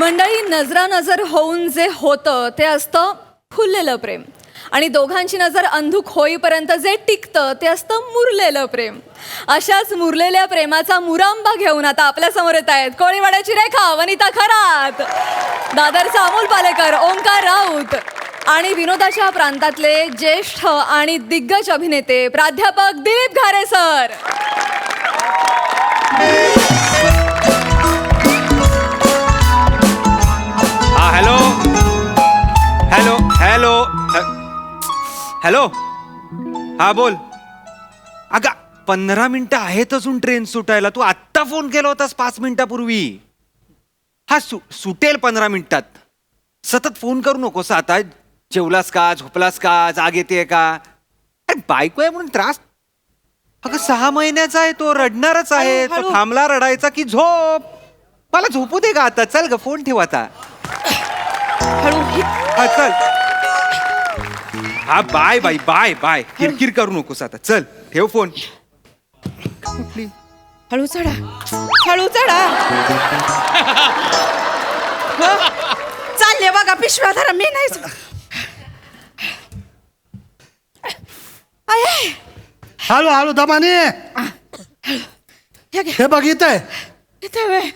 मंडळी, नजरानजर होऊन जे होतं ते असतं फुललेलं प्रेम, आणि दोघांची नजर अंधुक होईपर्यंत जे टिकतं ते असतं मुरलेलं प्रेम. अशाच मुरलेल्या प्रेमाचा मुरांबा घेऊन आता आपल्या समोर येत आहेत कोळीवाड्याची रेखा, वनिता खरात, दादरचा अमोल पालेकर, ओंकार राऊत आणि विनोदाच्या प्रांतातले ज्येष्ठ आणि दिग्गज अभिनेते प्राध्यापक Dilip Ghare sir. Hello hello hello hello हा बोल. अगं 15 मिनिटं आहेत अजून ट्रेन सुटायला. तू आत्ता फोन केला होतास 5 मिनिटापूर्वी. हा सुटेल 15 मिनिटात. सतत फोन करू नकोस आता. जेवलास का, झोपलास का, जाग येते का? अरे बायको आहे म्हणून त्रास. अगं 6 महिन्याचा आहे तो, रडणारच आहे तो. थांबला रडायचा की झोप. मला झोपू दे का आता. चल ग फोन ठेव आता. हा चल. हा बाय बाय बाय बाय. किरकिर करू नकोस आता. चल ठेव फोन. हळू चढा, हळू चढा. चालले बघा पिशव्या धरा. मी नाही हळू हळू दमाने. हे बघ इथं आहे.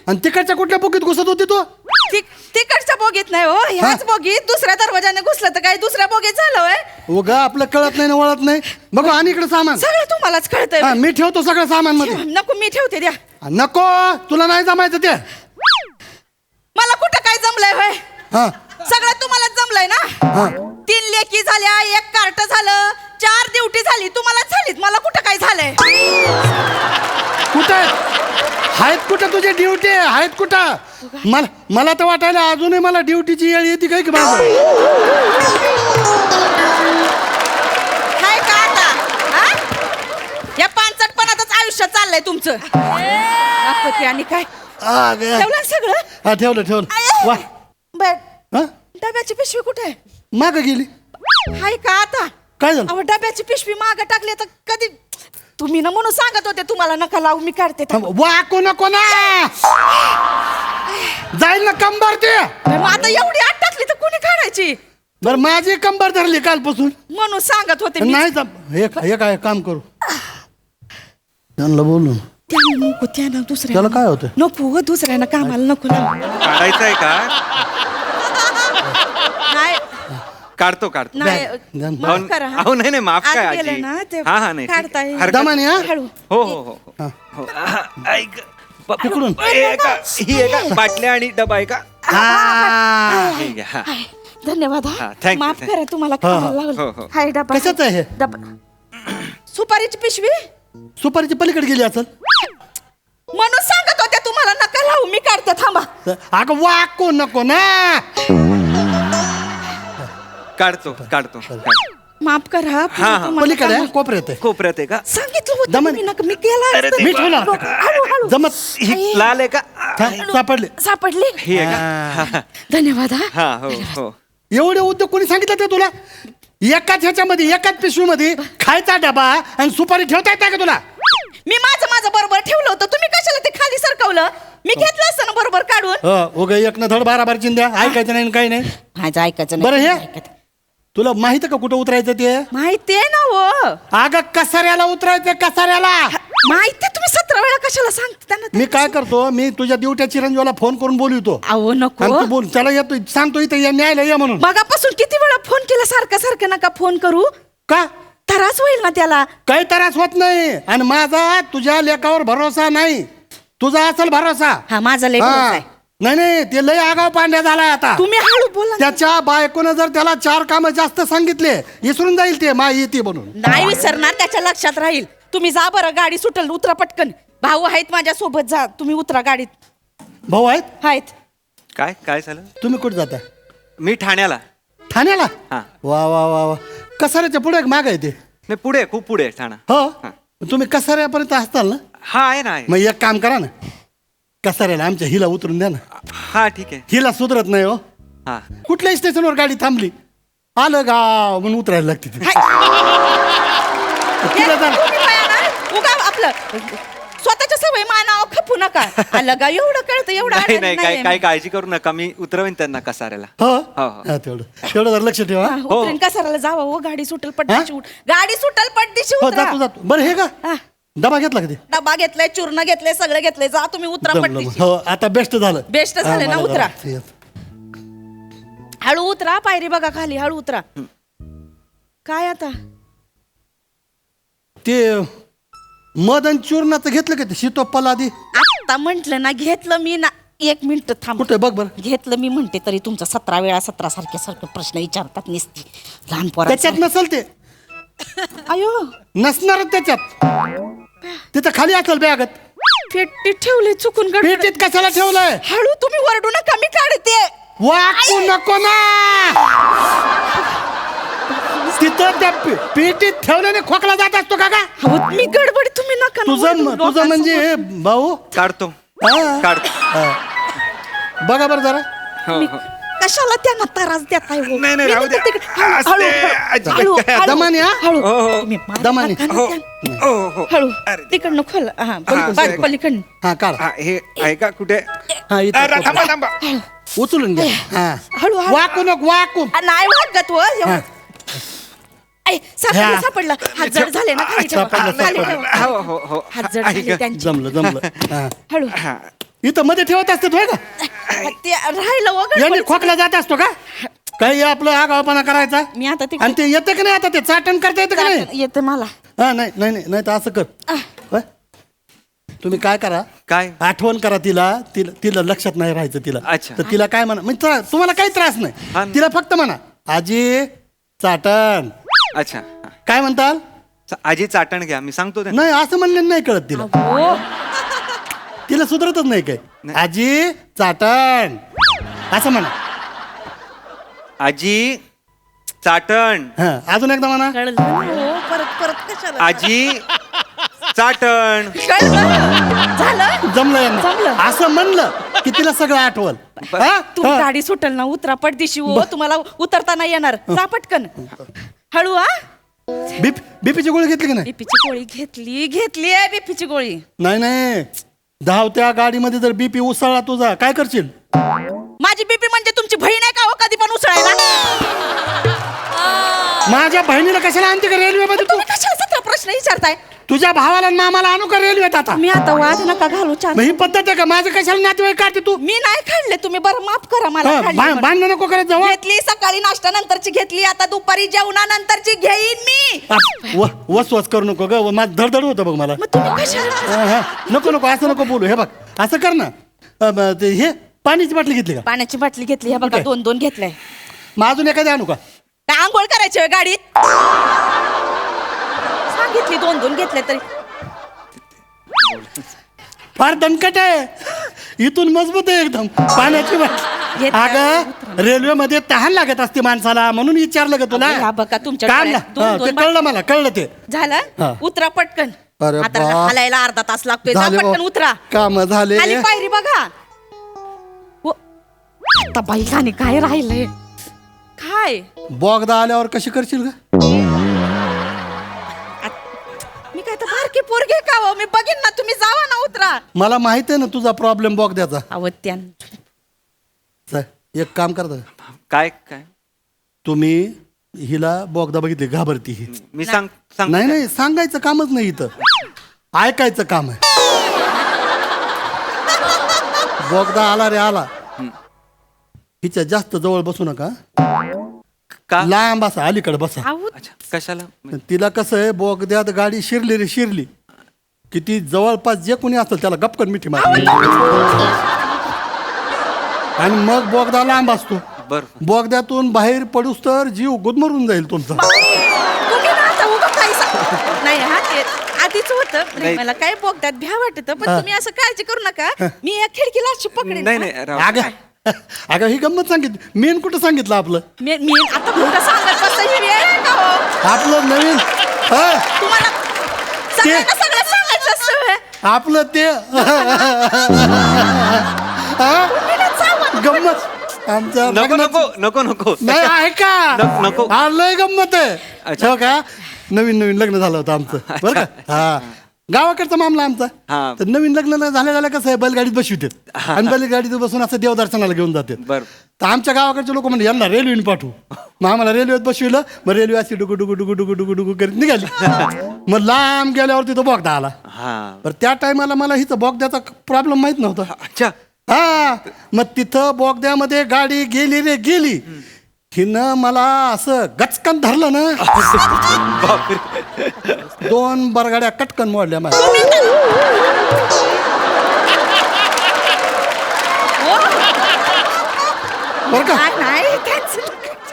आणि तिकडच्या कुठल्या बोगीत घुसत होती तू? तिकडच्या बोगीत नाही हो, ह्याच बोगीत. दुसऱ्या दरवाजाने घुसलं तर काय दुसऱ्या बोगीत झालं. उगा आपलं कळत नाही ना, वळत नाही. बघू आणि इकडे सामान सगळं तुम्हालाच कळतंय. मी ठेवतो सगळं सामान मध्ये. नको मी ठेवते द्या. नको, तुला नाही जमायचं ते. मला कुठं काय जमलंय होय? हा सगळं तुम्हालाच जमलंय ना. 3 लेकी झाल्या, 1 कार्ट झालं, 4 ड्युटी झाली. तुम्हालाच झालीत, मला कुठं काय झालंय? कुठे आहेत? कुठं तुझी ड्युटी आहेत कुठं? मला तर वाटायला अजूनही मला ड्युटीची येळ येते काय की बाबा. काय का आता हा? या पानचटपणातच आयुष्य चाललंय तुमचं. दाखवते आणि काय ठेवलं सगळं? हा ठेवलं. वा बर, हा डब्याची पिशवी कुठे आहे? माग गेली. हाय का आता? काय झालं? अहो डब्याची पिशवी माग टाकली तर कधी तुम्ही ना म्हणून सांगत होते तुम्हाला नका लावू, मी काढते. वाको नको ना, जाईल ना कंबर ते. मग आता एवढी आत टाकली तर कोणी काढायची? बर माझी कंबर धरली कालपासून. म्हणून सांगत होते मी. नाही हे काय काम करू त्यांना बोलून. त्यानं नको, त्यानं दुसऱ्या त्याला काय होतं? नको दुसऱ्यानं कामाला नको लावू. काढायचंय का? नाही काढतो नाही, द्यान. माफ करा हा. अहो नाही माफ काय आत गेलं आजी. ना ते हा नाही ठीक काढता आहे. येईल. हरकत- दमाने हा हळू. हो हो हो हा. हो. ऐक तिकडून. ही आहे का बाटल्या आणि डबा आहे का? हा. हे घ्या, हा. धन्यवाद हा, हा. thank you, माफ thank you. करा तुम्हाला हा, कामाला हा. लावलं. हो, हो. हाय डबा. कशाचं आहे हे? डबा. सुपारीची पिशवी सुपारीची पलीकडे गेली असेल. म्हणून सांगत होते तुम्हाला नका लावू, मी काढते थांबा. अगं वाको नको ना. काढतो माफ करा हा, हा. तुम्हाला पलीकडे आहे, कामा- कोपऱ्यात आहे. कोपऱ्यात आहे का? सांगितलं होतं दमन. तुम्ही नका, मी केला अरे असतं. ते- मी ठेवला. हळू हळू जमत ही लाल आहे का? सापडले. सापडली. ही आहे का? हा. धन्यवाद हा. हा हो हो. एवढे उद्योग कोणी सांगितलं ते तुला? एकाच ह्याच्यामध्ये एकाच पिशवीमध्ये खायचा डबा आणि सुपारी ठेवता येते का तुला? मी माझं बरोबर ठेवलं होतं, तुम्ही कशाला ते खाली सरकवलं? मी घेतलं असतं ना बरोबर काढून. उगा एक ना धड 12 चिंध्या. ऐकायचं नाही काही नाही. माझं ऐकायचं बरं हे तुला माहिती का कुठं उतरायचं ते? माहितीये ना हो. अगं कसाऱ्याला उतरायचं, कसाऱ्याला. माहिती तुम्ही 17 वेळा कशाला सांगता त्यांना? मी काय करतो, मी तुझ्या ड्युट्या चिरंजीवाला फोन करून बोलवतो. अहो नको. आणि तू बोल, त्याला येतो सांगतो इथं या न्यायला ये म्हणून. मगापासून किती वेळा फोन केला, सारखं नका फोन करू. का? त्रास होईल ना त्याला. काही त्रास होत नाही. आणि माझा तुझ्या लेखावर भरोसा नाही, तुझा असेल भरोसा. हा माझा लेट हा. नाही ते लय आगाव पांड्या झालाय आता. तुम्ही हळू बोला ना. त्याच्या बायकोनं जर त्याला 4 कामं जास्त सांगितले, विसरून जाईल ते माई येते म्हणून. नाही विसरणार, त्याच्या लक्षात राहील. तुम्ही जा बरं, गाडी सुटल, उतरा पटकन. भाऊ आहेत माझ्या सोबत, जा तुम्ही उतरा गाडीत. भाऊ आहेत? आहेत. काय झालं? तुम्ही कुठे जाता? मी ठाण्याला. ठाण्याला? हा. वा वा वा वा. कसाऱ्याच्या पुढे माग आहे ते? नाही पुढे खूप पुढे आहे ठाणा. हो. हा. तुम्ही कसाऱ्यापर्यंत असताल ना? हा आहे ना. मग एक काम करा ना, कसाऱ्याला आमच्या हिला उतरून द्या ना. हा ठीक आहे. हिला सुधरत नाही हो. हा कुठल्याही स्टेशनवर गाडी थांबली, आलं गाव म्हणून उतरायला लागते ती. तिला जरा- तुम्ही पाया ना, उगा आपलं स्वतःच्या तुमच्या सवय मानाव खपू नका आलं का एवढं कळतं एवढं नाही आलं नाही काय काळजी करू नका मी उतरवेन त्यांना कसाऱ्याला हो हो, हो. हा, तेवढं जरा लक्ष ठेवा हा, उतरेन कसाराला जावा हो गाडी सुटल पट्टीची हा? गाडी सुटल पट्टीची हो उतरा जातो जातो बरं हे का हा. डबा घेतला कधी डबा घेतलाय चूर्ण घेतलंय सगळं घेतलंय जा तुम्ही उतरा पट्टीची हो आता बेस्ट झालं बेस्ट झालं ना हा, मला उतरा जरा- येस. हळू उतरा पायरी बघा खाली हळू उतरा काय आता ते मदन चूर्णाचं घेतलं का ते शीतोप्पाला आधी आता म्हंटल ना घेतलं मी ना 1 मिनिट थांब कुठे बघ बरं घेतलं मी म्हणते तरी तुमचा 17 वेळा 17 सारखे प्रश्न विचारतात निसती लहान त्याच्यात पोरा नसल ते अयो नसणारच त्याच्यात तिथं खाली असेल बॅगत पेटी ठेवले चुकून गडबड. पेटीत कशाला ठेवलंय हळू तुम्ही वरडू नका मी काढते वाकू नको ना तिथं त्या पेटीत ठेवल्याने खोकला जात असतो का अहो, मी गडबड तुम्ही नका ना तुझं वरडू. तुझं म्हणजे भाऊ काढतो हा. काढतो हा. बघा बरं जरा हो, मी हो. कशाला त्यांना त्रास देताय हो? नाही, नाही, मी राहू म्हणते द्या. तिकडे- हळू, असते, हळू, अजिबात हळू, काय. हळू, दमाने, हा? हळू. हो, हो. तुम्ही मारा दमाने. नका ना हो त्या- हो हो हळू अरे. तिकडनं खोल हा हा, पलीकडनं, पलीकडनं हा काढ हा, हे आहे का कुठे हा इथं अरे, थांबा थांबा उचलून घ्या हा हळू, हळू. वाकू नको वाकू आ, नाही वागत हो एवढं. हा. ऐ, सापडलं ह्या. सापडलं हात जड झाले ना खाली ठेवा. सापडलं, खाली सापडलं. ठेवा. हो हो हो हात जड आहे झाले का? त्यांचे जमलं जमलं हा. हळू हा. इथं मध्ये ठेवत असते तो का ते राहिलं वगैरे याने खोकला जात असतो का काही आपलं आगावपणा करायचा मी आता आणि ते येतं का नाही आता ते चाटण करता येतं का नाही ते येतं मला हा नाही नाही नाही नाही तर असं कर होय? तुम्ही काय करा काय आठवण करा तिला तिला तिला लक्षात नाही राहायचं तिला अच्छा. तर तिला काय म्हणा म्हणजे तुम्हाला काही त्रास हा. नाही तिला फक्त म्हणा आजी चाटण अच्छा काय म्हणताल आजी चाटण घ्या मी सांगतो त्यांना. नाही असं म्हणलं नाही कळत तिला हो तिला सुधरतच नाही काय नाही. आजी चाटण असं म्हणा आजी चाटण हा अजून एकदा म्हणा कळलं ना हो परत परत कशाला आजी चाटण कळलं झालं जमलं यांना जमलं. असं म्हणलं की तिला सगळं आठवल हा? तू हा. गाडी सुटल ना उतरा पडदिशी हो तुम्हाला उतरता नाही येणार जा पटकन हळू हा बीपीची गोळी घेतली की नाही बीपीची गोळी घेतली आहे बीपीची गोळी नाही नाही धावत्या गाडीमध्ये जर बीपी उसळला तुझा काय करशील माझी बीपी म्हणजे तुमची बहीण आहे का हो कधी पण उसळायला माझ्या बहिणीला कशाला आणते का रेल्वेमध्ये तू तुम्ही कशाला 17 प्रश्न विचारताय तुझ्या भावाला आणि मामाला आणू का रेल्वेत आता मी आता वाद नका घालू चार मग ही पद्धत आहे का माझं कशाला नातेवाईक काढते तू मी नाही खाल्ले तुम्ही बरं माफ करा मला खाल्ले म्हणून. भांडण नको करत जाऊ घेतली सकाळी नाश्ता नंतरची घेतली आता दुपारी जेवणानंतरची घेईन मी वस वस करू नको ग माझं धडधड होतं बघ मला मग तुम्ही कशाला हा, हा. नको नको असं नको बोलू हे बघ असं कर ना ते हे पाण्याची बाटली घेतली का पाण्याची बाटली घेतली हे बघा कुठे? 2 घेतलंय मग अजून एखादी आणू का काय आंघोळ करायची होय गाडीत सांगितली 2 घेतले तरी फार दणकट आहे इथून मजबूत आहे एकदम पाण्याची बाटली घेत अगं रेल्वेमध्ये तहान लागत असते माणसाला म्हणून विचारलं का तुला हा बघा तुमच्या काम ना डोळ्यात हा, 2 ते कळलं मला कळलं ते झालं हा. उतरा पटकन अरे आता बा. हलायला अर्धा तास लागतोय जा झाले पटकन हो. उतरा काम झाले खाली पायरी बघा व- आता बाई खाणे काय राहिलंय काय बोगदा आल्यावर कशी करशील का मी काय तर बारकी पोरगी का हो मी बघीन ना तुम्ही जावा ना उतरा मला माहित आहे ना तुझा प्रॉब्लेम बोगद्याचा अवत्यान चल, एक काम करता काय काय तुम्ही हिला बोगदा बघितली घाबरती ही मी सांग सांग नाही नाही सांगायचं कामच नाही इथं ऐकायचं काम आहे बोगदा आला रे आला हिच्या जास्त जवळ बसू नका का लांब बसा अलीकडे बसा अहो अच्छा कशाला तिला कसं आहे बोगद्यात गाडी शिरली रे शिरली की ती जवळपास जे कोणी असेल त्याला गपकन मिठी मार आणि मग बोगदा लांब असतो बर बोगद्यातून बाहेर पडूस तर जीव गुदमरून जाईल तुमचा तुम्ही ना आता उगा काही नाही हा ते आधीच होतं नाही नाही. मला काय बोगद्यात भ्या वाटत पण हा. तुम्ही असं काळजी करू नका मी या खिडकीला अशी पकडेन नाही हा. नाही राव. अगं अगं ही गंमत सांगितली मेन कुठं सांगितलं आपलं मी आता कुठं सांगत बसता ही वेळ आहे का हो आपलं नवीन हा, तुम्हाला सगळ्यांना सगळं सांगायचं असतं व्हय. आपलं ते हा? तुम्ही ना जावं. गंमत आमच्या नको लग्नाचं- नको नको नको नाही आहे का नको. हा, लय गंमत आहे अच्छा. हो का नवीन नवीन लग्न झालं होतं आमचं बरं का हा गावाकडचा मामला आमचा हा. तर नवीन लग्न झाल्या कसं आहे बैलगाडीत बसवितात आणि बैलगाडीत बसून असं देवदर्शनाला घेऊन जातात. बरं. तर आमच्या गावाकडचे लोक म्हणजे यांना रेल्वेने पाठवू. मग आम्हाला रेल्वेत बसविलं. मग रेल्वे अशी डुगू डुगू डुगू डुगू डुगू डुगू करीत निघाली. मग लांब गेल्यावर तिथं बोगदा आला. हा. बरं त्या टायमाला मला हिचं बोगद्याचा प्रॉब्लेम माहित नव्हता. अच्छा. हा मग तिथं बोगद्यामध्ये गाडी गेली रे गेली. हिनं मला असं गचकन धरलं ना. बापरे. 2 बरगाड्या कटकन मोडल्या माझ्या. बरं का नाही त्याच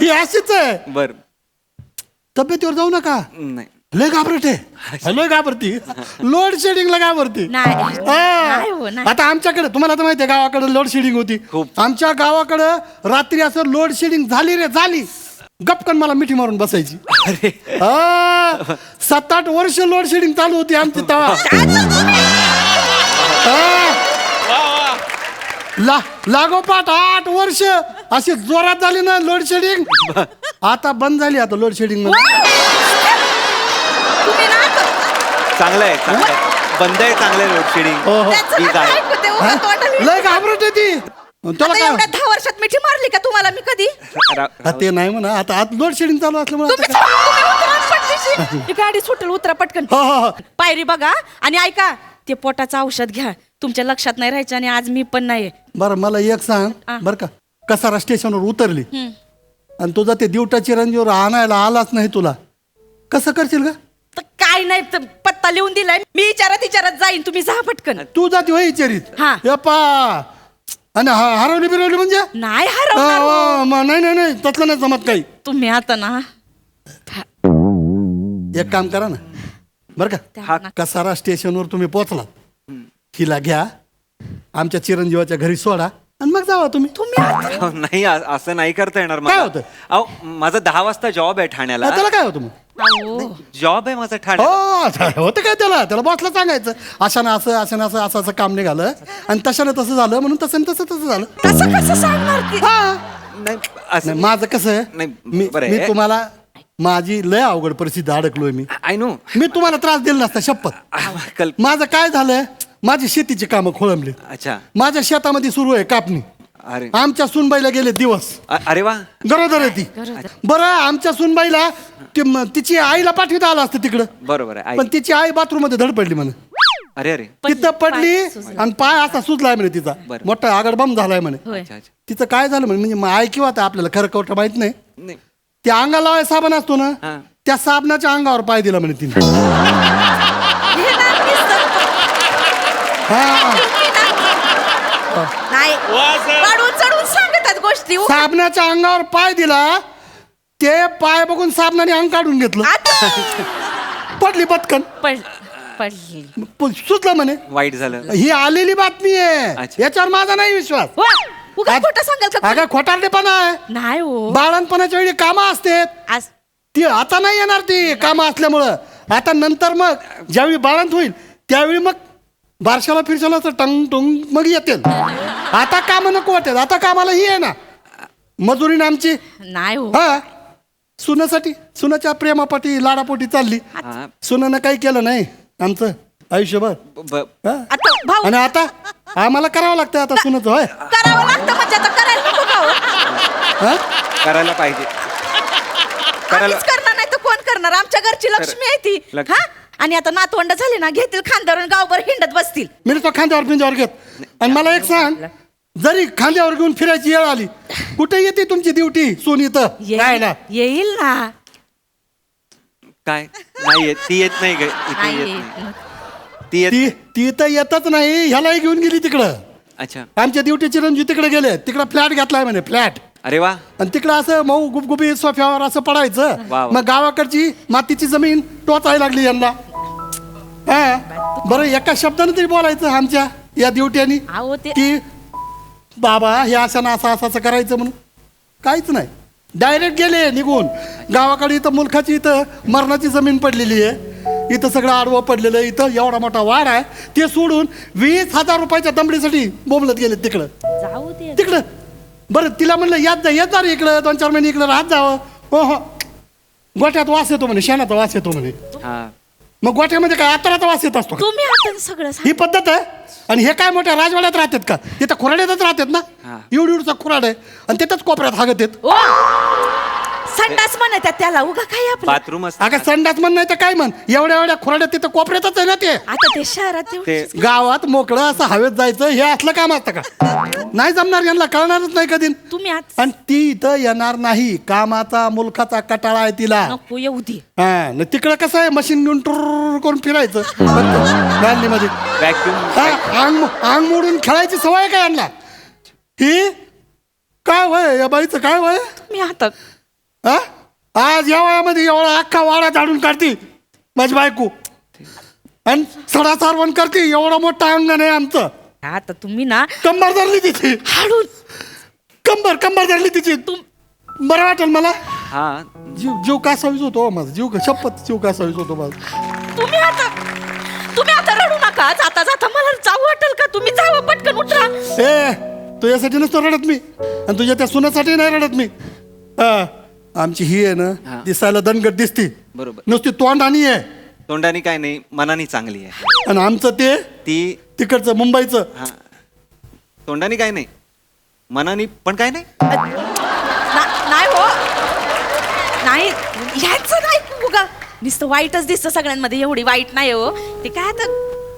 ही अशीच आहे. बर. तब्येतीवर जाऊ नका. नाही. लय घाबरते. लय घाबरती. लोड शेडिंगला घाबरती. नाही नाही हो, हा. नाही. आता आमच्याकडे तुम्हाला तर माहिती आहे गावाकडे लोड शेडिंग होती. खूप. आमच्या गावाकडं रात्री असं लोड शेडिंग झाली रे झाली गपकन मला मिठी मारून बसायची. अरे. 7-8 वर्ष लोड शेडिंग चालू होती आमची तेव्हा. लागोपाठ 8 वर्ष अशी जोरात झाली ना लोड शेडिंग. आता बंद झाली आता लोड शेडिंग तुम्ही ना चांगलं आहे, चांगलं आहे. बंद आहे, चांगलं आहे लोड शेडिंग. त्याचं ठीक आहे. काय होते, उगाच तोंडाला- लय घाबरत ती. त्याला आता काय एवढ्या 10 वर्षात मिठी मारली का तुम्हाला मी कधी? हा, ते नाही म्हणा आता आत लोड शेडिंग चालू असल्यामुळे तुम्ही आता काय- तुम्ही उतरा पटदिशी. ही गाडी सुटेल, उतरा पटकन. हो, हो, हो. पायरी बघा आणि ऐका ते पोटाचं औषध घ्या. तुमच्या लक्षात नाही राहायचं आणि आज मी पण नाही. बरं मला एक सांग हा. बरं का कसारा स्टेशनवर उतरली आणि तुझा ते दिवटा चिरंजीवर आणायला आलाच नाही तुला कसं करशील का? तर काय नाही तर पत्ता लिहून दिलाय मी. विचारत जाईन, तुम्ही जा पटकन. तू जाती होय विचारित हा. यप्पा आणि हरवली बिरवली म्हणजे नाही हरवणार हो. नाही नाही नाही तसलं नाही जमत काही. तुम्ही आता ना एक काम करा ना बरं का हा. कसारा स्टेशनवर तुम्ही पोचला हिला घ्या आमच्या चिरंजीवाच्या घरी सोडा आणि मग जावा तुम्ही. तुम्ही आता- अहो, नाही असं नाही करता येणार काय मला. होतं? अहो माझा 10 वाजता जॉब आहे ठाण्याला. त्याला काय होतं मग? अहो. जॉब आहे माझा ठाण्याला. हो आता होतं काय त्याला बॉसला सांगायचं अशानं असं असं काम निघालं आणि तशानं तसं झालं म्हणून तसं तसं झालं. तसं कसं सांगणार ती? हा नाही असं नाही, माझं कसं आहे नाही, मी बरं मी आहे. तुम्हाला माझी लय अवघड परिस्थिती अडकलोय मी. I know. मी तुम्हाला त्रास दिला नसता शपथ. माझं काय झालंय माझी शेतीची कामं खोळंबली. अच्छा. माझ्या शेतामध्ये सुरू आहे कापणी. अरे. आमच्या सुनबाईला गेले दिवस. अरे वा. गरोदर आहे ती. बरं आमच्या सुनबाईला तिची आईला पाठविता आलं असतं तिकडं बरोबर आहे. पण तिची आई बाथरूम मध्ये धडपडली म्हणे. अरे अरे. तिथं पडली आणि पाय असा सुजलाय म्हणे तिचा बरं. मोठा आगडबम झालाय म्हणे. होय. अच्छा अच्छा. तिचं काय झालं म्हणे म्हणजे आई किंवा आता आपल्याला खरं खोटं माहित नाही. नाही. त्या अंगाला लावाय साबण असतो ना हा. त्या साबणाच्या अंगावर पाय दिला म्हणे तिने. हे ना दिसतं. हा नाही वाढून चढून सांगतात गोष्टी. साबणाच्या अंगावर पाय दिला ते पाय बघून साबणाने अंग काढून घेतलं आता पडली पटकन पडली. सुचलं म्हणे. वाईट झालं. ही आलेली बातमी आहे अच्छा. याच्यावर माझा नाही विश्वास. वा, उगाच खोटं सांगाल का? अगं खोटारडेपणा आहे. नाही हो. बाळणपणाच्या वेळी कामं असते आज ती आता नाही येणार ती कामं असल्यामुळं. आता नंतर मग ज्यावेळी बाळंत होईल त्यावेळी मग बारशाला फिरशाला असं टंग टुंग मग येतील. आता कामं नको वाटेल. आता कामाला ही आहे ना मजुरीने आमची. नाही हो. हा सुनासाठी सुनाच्या प्रेमापोटी लाडापोटी चालली. हा. सुनानं काही केलं नाही आमचं आयुष्यभर. हा? आता भाऊ आणि आता आम्हाला करावं लागतं आता सुनाचं होय. करावं लागतं म्हणजे आता करायला नको का हो? हा? करायला पाहिजे. करायला. आम्हीच करणार नाही तर कोण करणार? आमच्या घरची लक्ष्मी आहे ती. लक्ष्मी. हा आणि आता नातवंड झाले ना घेतील खांद्यावर गावभर हिंडत बसतील. मी तो खांद्यावर पिंजावर घेत. आणि मला एक सांग जरी खांद्यावर घेऊन फिरायची वेळ आली कुठे येते तुमची ड्युटी सोनी इथं राहायला? येईल ना. काय नाही येत. ती येत नाही ग. इथे नाही येत येईल. नाही. ती येत. ती तर येतच नाही ह्यालाही घेऊन गेली तिकडं. अच्छा. आमच्या ड्युटी चिरंजी तिकडे गेले तिकडं फ्लॅट घेतलाय म्हणे फ्लॅट. अरे वा. आणि तिकडं असं मऊ गुपगुपी सोफ्यावर असं पडायचं. वा वा. मग गावाकडची मातीची जमीन टोचायला लागली यांना. हा बरं एका शब्दाने तरी बोलायचं आमच्या या ड्युट्यानी अहो ते की बाबा हे असं ना असं करायचं म्हणून काहीच नाही. डायरेक्ट गेले निघून गावाकडे. इथं मुलखाची इथं मरणाची जमीन पडलेली आहे. इथं सगळं आडवं पडलेलं आहे. इथं एवढा मोठा वाड आहे ते सोडून 20,000 रुपयाच्या दमडीसाठी बोंबलत गेले तिकडं जाऊ दे. तिकडं. बरं तिला म्हणलं येत जा रे इकडं 2-4 महिने इकडं राहत जावं. हो हो गोठ्यात वास येतो म्हणे शेणाचा वास येतो म्हणे. हा. मग गोठ्यामध्ये काय आता वास येत असतो का? तुम्ही आता सगळं ही पद्धत आहे. आणि हे काय मोठ्या राजवाड्यात राहतात का? तिथं खुराड्यातच राहतात ना. हा. एवढीचा खुराड आहे आणि तिथंच कोपऱ्यात हागत येत. ओ संडास म्हणत आहे त्याला उगा काय आपलं बाथरूम असतं. अगं संडास म्हण नाही तर काय म्हण, एवढ्या खुराड्यात तिथं कोपऱ्यातच आहे ना ते. आता ते शहरात ते गावात मोकळं असं हवेत जायचं हे असलं काम असतं का? नाही जमणार, यांना कळणारच नाही कधी. तुम्ही आज आणि ती इथं येणार नाही. कामाचा मुलखाचा कटाळा आहे तिला. नको येऊ दे. हा न तिकडं कसं आहे, मशीन घेऊन टुर करून फिरायचं गल्लीमध्ये. व्हॅक्युम अंग मोडून खेळायची सवय आहे का यांना? ही काय वय या बाईचं, काय वय? तुम्ही आता हा? आज या वयामध्ये एवढा अख्खा वाडा झाडून काढती माझी बायको आणि सडा सारवण करते. एवढं मोठं अंगण आहे आमचं. आता तुम्ही ना कंबर धरली तिची, हळू कंबर धरली तिची. बरं वाटेल मला. हा जीव कासावीस होतो माझा, जीव शपथ जीव कासावीस होतो माझा. तुम्ही आता रडू नका. जाता जाता मला जाऊ वाटेल का? तुम्ही जावं पटकन उतरा. ए तुझ्यासाठी नसतो रडत मी आणि तुझ्या त्या सुनासाठी नाही रडत मी. हा, आमची ही आहे ना हा. दिसायला दणगट दिसती, बरोबर. नुसती तोंडानी आहे. तोंडाने काय नाही, मनाने चांगली आहे आणि आमचं ते ती. तिकडचं मुंबईचं. हा तोंडाने काय नाही, मनाने पण काय नाही. नाही हो, नाही ह्याच नाही उगा नुसतं वाईटच दिसतं सगळ्यांमध्ये. एवढी वाईट नाही हो. ते काय आता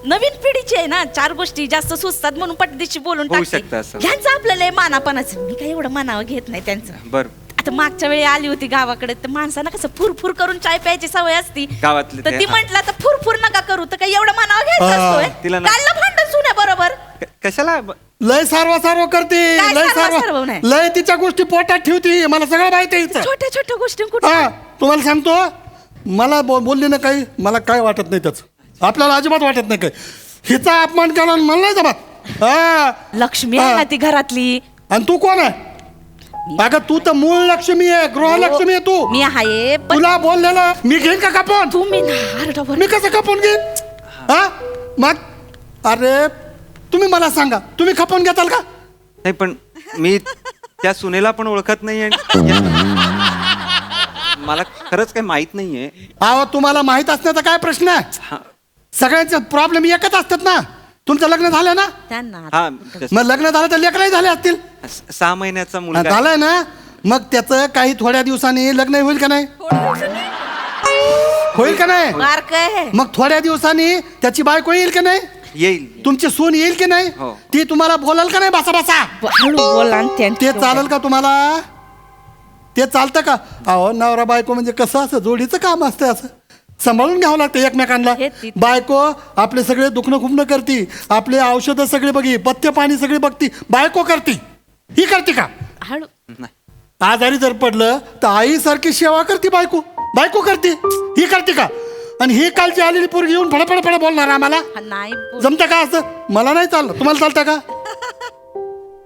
नवीन पिढीची आहे ना, 4 गोष्टी जास्त सुचतात म्हणून पटदिशी बोलून होऊ टाकते. शकतं असं. ह्यांचं आपल्याला मानापणाचं मी काय एवढं मानावं घेत नाही त्यांचं. बर आता मागच्या वेळी आली होती गावाकडे, तर माणसांना कसं फुरफुर करून चाय प्यायची सवय असती. गावातले तर ते, ती हा. म्हंटल तर फुरफुर नका करू, तर काही एवढं मानावं घ्यायचं हा. असतोय. तिला नाही. काढलं भांडण सुन्या बरोबर. कशाला लय सारवा करते, काय लय सारवा नाही? लय तिच्या गोष्टी पोटात ठेवती. मला सगळं माहिती आहे हिचं. छोट्या छोट्या गोष्टी कुठं हा तुम्हाला सांगतो, मला बोलली ना काही, मला काय वाटत नाही त्याचं. आपल्याला अजिबात वाटत नाही काय. हिचा अपमान केला आणि मला नाही जमत. हा लक्ष्मी आहे हा. ना ती घरातली. आणि तू कोण आहे? अगं तू तर मूळ लक्ष्मी आहे, गृहलक्ष्मी आहे तू. मी आहे पण तुला बोललेलं मी घेईन का कापून? तुम्ही ना आरडावर मी कसं कापून घेईन? हा मग अरे तुम्ही मला सांगा, तुम्ही कापून घेताल का? नाही, पण मी त्या सुनेला पण ओळखत नाही मला खरंच काही माहित नाहीये. अहो तुम्हाला माहित असण्याचा काय प्रश्न आहे? हा सगळ्यांचे प्रॉब्लेम एकच असतात ना. तुमचं लग्न झालं ना? त्यांना हा मग लग्न झालं तर लेकरही झाले असतील. 6 महिन्याचा मुलगा झालंय ना? मग त्याचं काही थोड्या दिवसांनी लग्न होईल का नाही? होईल का नाही? मार्क आहे. मग थोड्या दिवसांनी त्याची बायको येईल का नाही? येईल. तुमची सून येईल की नाही? हो. ती तुम्हाला बोलाल का नाही बसा बसा? हळू बोला आणि ते चालेल का तुम्हाला? ते चालतं का? अहो नवरा बायको म्हणजे कसं असं जोडीचं काम असतं, असं सांभाळून घ्यावं लागतं एकमेकांना. हे ती- बायको आपले सगळे दुखणं खुपणं करती, आपले औषधं सगळे बघी, पथ्य पाणी सगळी बघती. बायको करती, ही करते का? हळू नाही. आजारी जर पडलं तर आईसारखी सेवा करते बायको. बायको करते, ही करते का? आणि ही कालची आलेली पोरगी येऊन फडफड बोलणार आम्हाला? नाही बोल. जमतं का असं? मला नाही चाललं. तुम्हाला चालतं का?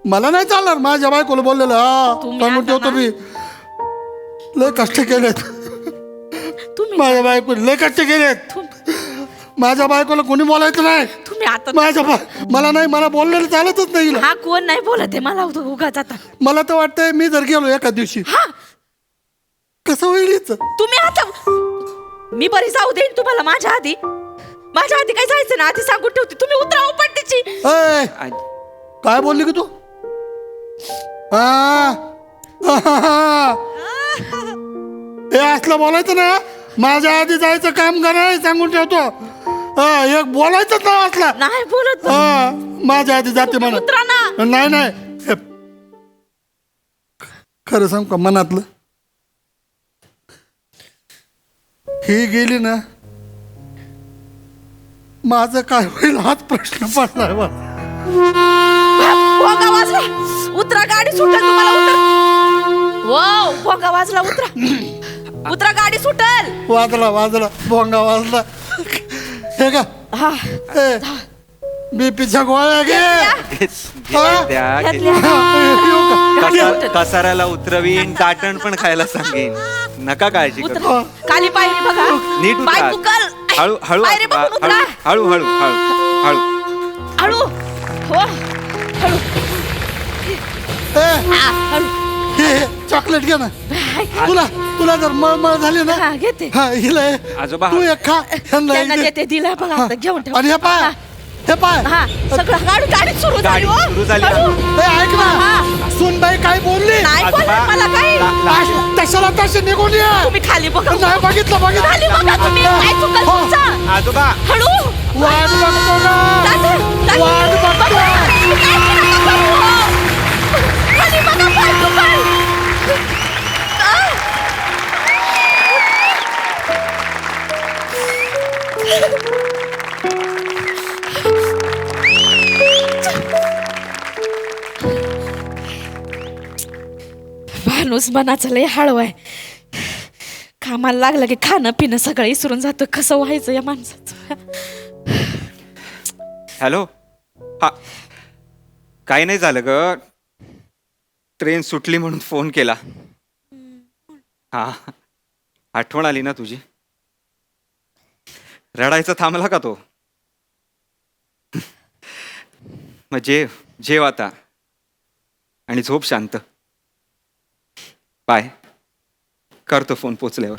मला नाही चालणार. माझ्या बायकोला बोललेलं हा तुम्ही सांगून आता ठेवतो ना- मी. लय कष्ट केलेत तुम्ही माझ्या बायको, लय कष्ट केलेत. माझ्या बायकोला कोणी बोलायचं नाही. तुम्ही आता मला नाही, मला बोललेलं चालतच नाही हिला. हा कोण नाही बोलत आहे मला उगाच आता. मला तर वाटतंय मी जर गेलो एका दिवशी हा कसं होईल हिचं? तुम्ही आता मी बरी जाऊ देईन तुम्हाला माझ्या आधी. माझ्या आधी काय जायचं ना, आधी सांगून ठेवते. तुम्ही उतरा उपटतीची. ऐ, काय बोलली की तू? हे असलं बोलायचं ना, माझ्या आधी जायचं काम करायचं सांगून ठेवतो. एक बोलायचंच ना असला. नाही बोलत. माझ्या आधी जाते म्हणा. उतरा ना. नाही हे, खरं सांग का मनातलं, ही गेली ना, माझं काय होईल हाच प्रश्न पडलाय बा. भोगा वाजला. उतरा, गाडी सुटेल तुम्हाला. उतर. वाव, भोगा वाजला. उतरा गाडी सुटेल. वाजला भोंगा वाजला. हे का हा बीपीच्या गोळ्या घे. घेतल्या. येऊ का? कसाऱ्याला उतरवीन, दाटण पण खायला सांगेन. नका काळजी करू. उतरा. खाली पायरी बघा. नीट उतरा. पाय दुखल. हळू हळू पायरी बघून उतरा. हळू हळू हळू हळू हळू. हो हळू. ए, हा, हळू. हे चॉकलेट घे ना तुला. तुला जर मळमळ झाली ना हा, घेते. हा हिला आजोबा. तू एक खा ह्यांना त्यांना एक दे. देते दिला बघा हा. आता घेऊन ठेव. आणि हे पाय हा. हे पाय हा सगळं गाडी सुरू झाली गाडी हो. सुरू झाली. हळू. ए, ऐक ना हा. सुनबाई काय बोलली नाही आजोबा. बोलणार मला काही तशाला तशी निघून ये तुम्ही खाली बघा नाही बघितलं खाली बघा तुम्ही काय चुकल हो. तुमचं? आजोबा. हळू वाट बघतो ना दादा, दादा. वाट बघतो खाली बघा पाय चुकल. माणूस मनाचं लय हळव आहे. कामाला लागलं की खाणं पिणं सगळं विसरून जातं. कसं व्हायचं या माणसाचं? हॅलो. हा काही नाही झालं ग, ट्रेन सुटली म्हणून फोन केला. हा आठवण आली ना तुझी. रडायचं थांबला का तो? मग जेव आता आणि झोप शांत. बाय. करतो फोन पोचल्यावर.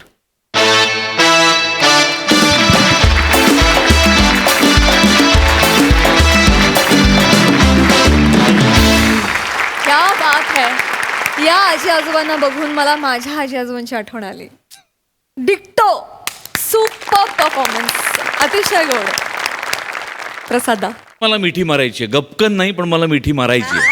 क्या बात है. या आजी आजोबांना बघून मला माझ्या आजी आजोबांची आठवण आली. डिक्टो. Super performance. अतिशय गोड. प्रसादा. मला मिठी मारायची आहे. गपकन नाही पण मला मिठी मारायची आहे.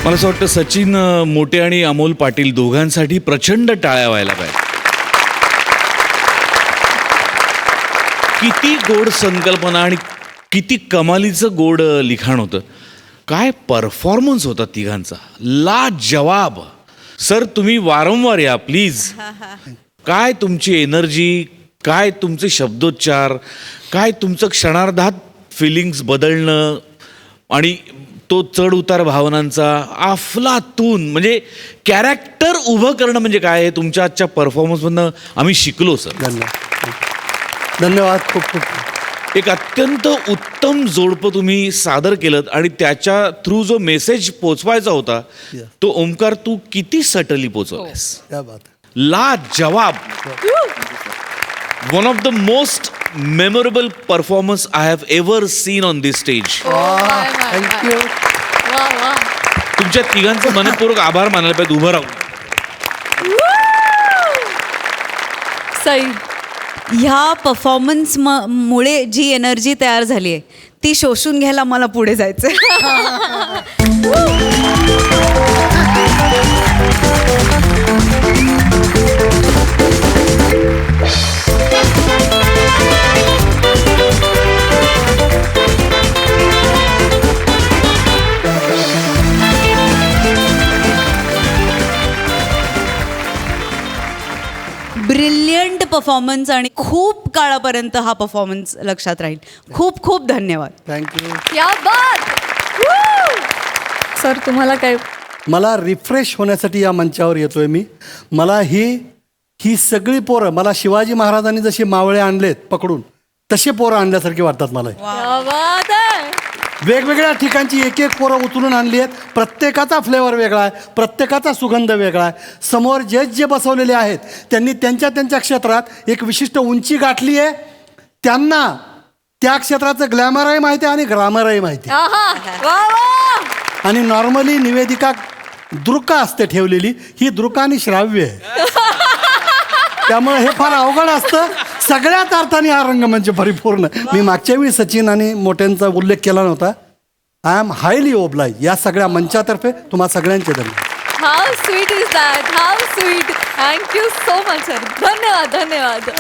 मला असं वाटतं सचिन मोटे आणि अमोल पाटील दोघांसाठी प्रचंड टाळ्या व्हायला पाहिजे. किती गोड संकल्पना आणि किती कमालीचं गोड लिखाण होतं. काय परफॉर्मन्स होता तिघांचा. लाजवाब. सर तुम्ही वारंवार या प्लीज. काय तुमची एनर्जी, काय तुमचे शब्दोच्चार, काय तुमचं क्षणार्धात फिलिंग्स बदलणं आणि तो चढ उतार भावनांचा अफलातून. म्हणजे कॅरेक्टर उभं करणं म्हणजे काय हे तुमच्या आजच्या परफॉर्मन्समधनं आम्ही शिकलो सर. धन्यवाद खूप खूप. एक अत्यंत उत्तम जोडपं तुम्ही सादर केलं आणि त्याच्या थ्रू जो मेसेज पोचवायचा होता तो ओमकार तू किती सटली पोचवलास. क्या बात. लाजवाब. One of the most memorable performance I have ever seen on this stage. Thank you. वा वा. तुमच्या तिघांचे मनपूर्वक आभार मानायला पाहिजे. उभं राहू. सई. ह्या परफॉर्मन्स मुळे जी एनर्जी तयार झाली आहे ती शोषून घ्यायला मला पुढे जायचं. ब्रिलियंट परफॉर्मन्स आणि खूप काळापर्यंत हा परफॉर्मन्स लक्षात राहील. खूप खूप धन्यवाद. थँक्यू. क्या बात. सर तुम्हाला काय. मला रिफ्रेश होण्यासाठी या मंचावर येतोय मी. मला ही सगळी पोरं, मला शिवाजी महाराजांनी जशी मावळे आणलेत पकडून तसे पोरं आणल्यासारखे वाटतात मला. क्या बात आहे. वेगवेगळ्या ठिकाणची एक एक पोरं उचलून आणली आहेत. प्रत्येकाचा फ्लेवर वेगळा आहे, प्रत्येकाचा सुगंध वेगळा आहे. समोर जे बसवलेले आहेत त्यांनी त्यांच्या क्षेत्रात एक विशिष्ट उंची गाठली आहे. त्यांना त्या क्षेत्राचं ग्लॅमरही माहिती आहे आणि ग्रामरही माहिती आहे. आहा. वा वा. आणि नॉर्मली निवेदिका दृक असते ठेवलेली, ही दृक आणि श्राव्य आहे. त्यामुळे हे फार अवघड असतं. सगळ्यात अर्थाने हा रंगमंच परिपूर्ण. मी मागच्या वेळी सचिन आणि मोठ्यांचा उल्लेख केला नव्हता. I am highly obliged. या सगळ्या मंचातर्फे तुम्हा सगळ्यांचे धन्यवाद. How sweet is that. How sweet. Thank you so much sir. धन्यवाद धन्यवाद.